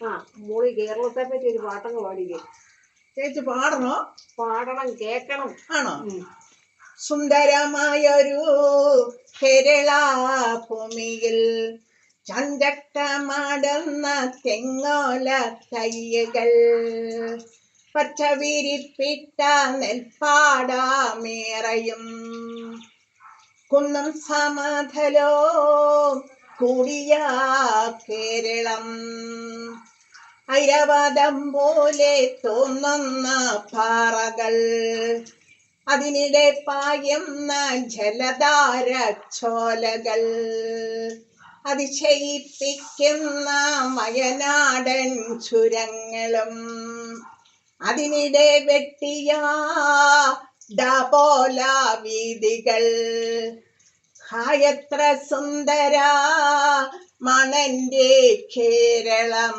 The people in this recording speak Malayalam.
ആ മോളി കേരളത്തെ പറ്റി ഒരു പാട്ടങ്ങ് പാടിക്കേ. ചേച്ചി പാടണോ? പാടണം, കേക്കണം. ആണോ? സുന്ദരമായൊരു കേരള ഭൂമിയിൽ ചന്തക്കമാടുന്ന തെങ്ങോല തയ്യകൾ, പച്ച വിരിപ്പിട്ട നെൽപ്പാടാമേറയും കുന്നും സമതലോ കൂടിയ കേരളം, ഐരവതം പോലെ തോന്നുന്ന പാറകൾ, അതിനിടെ പായുന്ന ജലധാര ചോലകൾ, അതിശയിപ്പിക്കുന്ന വയനാടൻ ചുരങ്ങളും, അതിനിടെ വെട്ടിയ ഡാപോല വീതികൾ, എത്ര സുന്ദര മണന്റെ കേരളം.